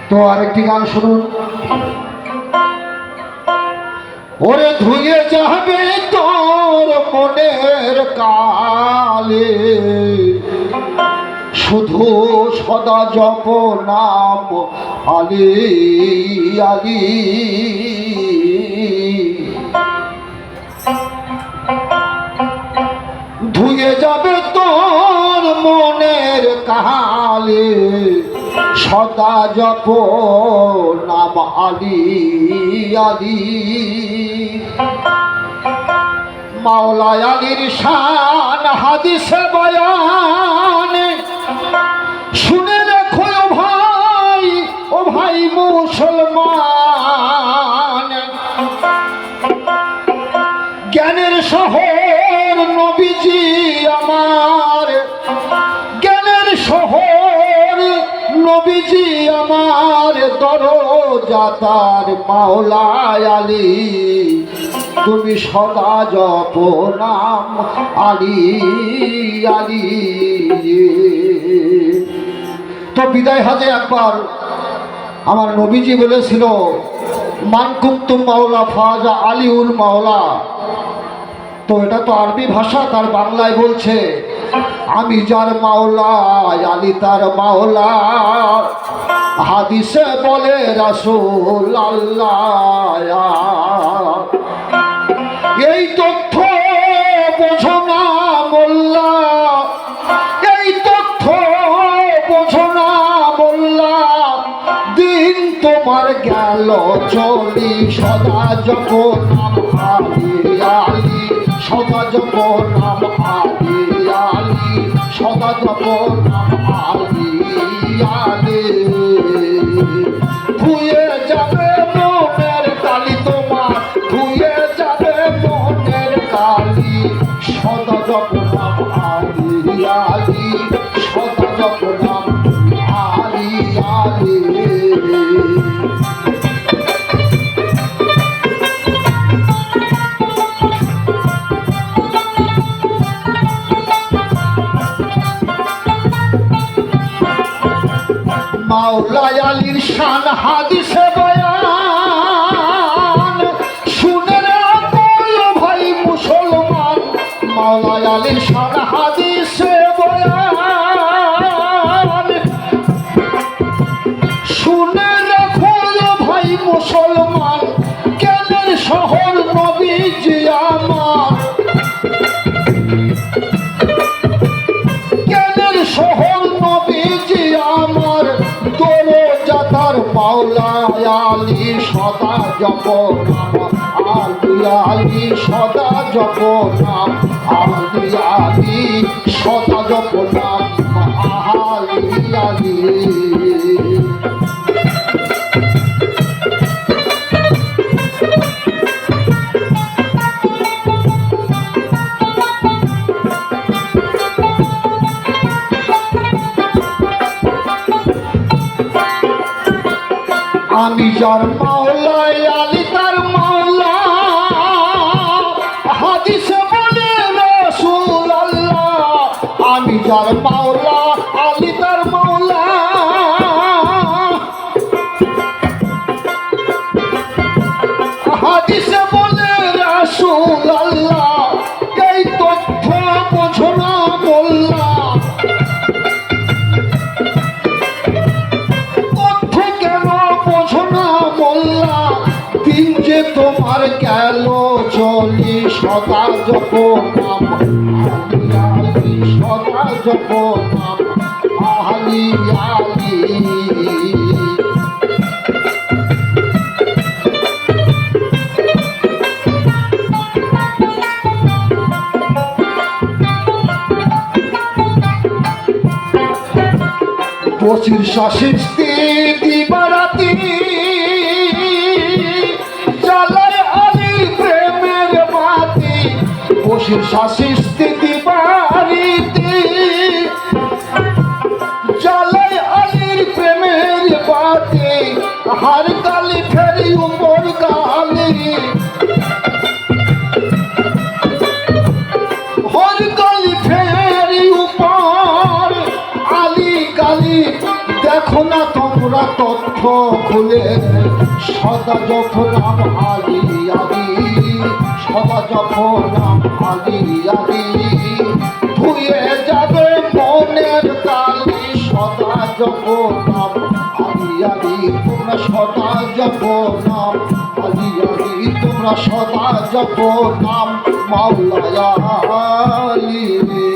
তো আরেকটি গান শুনুন। ওরে ধুয়ে যাবে তোর মনের কালে, শুধু সদা জপ নাম আলী আলী। ধুয়ে যাবে তোর মনের কালে, সদা জপ নাম আলী আলী। মাওলা আলীর শান হাদিসে বয়ান, শুনে রেখো ও ভাই মুসলমান। জ্ঞানের শহর নবীজি আমার, জ্ঞানের শহর নবীজি আমার, দরজা তার মাওলা আলী। তুমি সদা জপ নাম আলী আলী। তো বিদায় হাজে একবার আমার নবীজি বলেছিল, মান কুনতুম মাওলা ফাজা আলিউল মাওলা। তো এটা তো আরবি ভাষা, তার বাংলায় বলছে, আমি যার মাওলা আলী তার মাওলা। হাদিসে বলে রাসূল আল্লাহ। এই তথ্য বোঝো না মোল্লা, এই তথ্য বোঝো না মোল্লা। দিন তোমার গেল চলি, সদা জপ নাম আলী আলী। সদা জপ নাম আলী আলী। সদা জপ নাম আলী আলী। ধুয়ে যাবে মনের কালি তোমার, ধুয়ে যাবে মনের কালি। সদা জপ নাম আলী আলী। সদা জপ নাম আলী আলী। মাওলা আলীর শান হাদিসে বয়ান, শুনে রাখো ভাই মুসলমান। মাওলা আলীর শান হাদিসে বয়ান, শুনে রাখো ভাই মুসলমান। জ্ঞানের শহর নবীজি আমার, জ্ঞানের শহর নবীজি আমার, দরজা তার মাওলা আলী। সদা জপ নাম আলী আলী। সদা জপ নাম আলী আলী। সদা জপ নাম আলী আলী। আমি যার মাওলা আলী তার মাওলা। হাদিসে বলে রাসূল আল্লাহ, আমি যার মাওলা আলী তার মাওলা। হাদিসে বলে রাসূল আল্লাহ, এই তথ্য বোঝো না মোল্লা। দিন যে তোমার গেল চলি, সদা জপ নাম আলী আলী। সদা জপ নাম আলী আলী। বসির শাসিস্তি দিবারাতি, জ্বালায় আলীর প্রেমের বাতি। বসির শাসি স্থিতি বাড়িতে জ্বালাই আলীর প্রেমের বাতে হার কালি ফেরি উপর কালি হর কালি ফেরি উপর আলী কালি দেখো না তোমরা তথ্য খুলে সদা যখন নাম আলী আলী সদা যখন নাম আলী আলী ধুয়ে যাবে মনের কালি সদা যখন নাম আলী আলী তোমরা সদা যখন নাম আলী আলী তোমরা সদা যখন নাম মাওলা আলী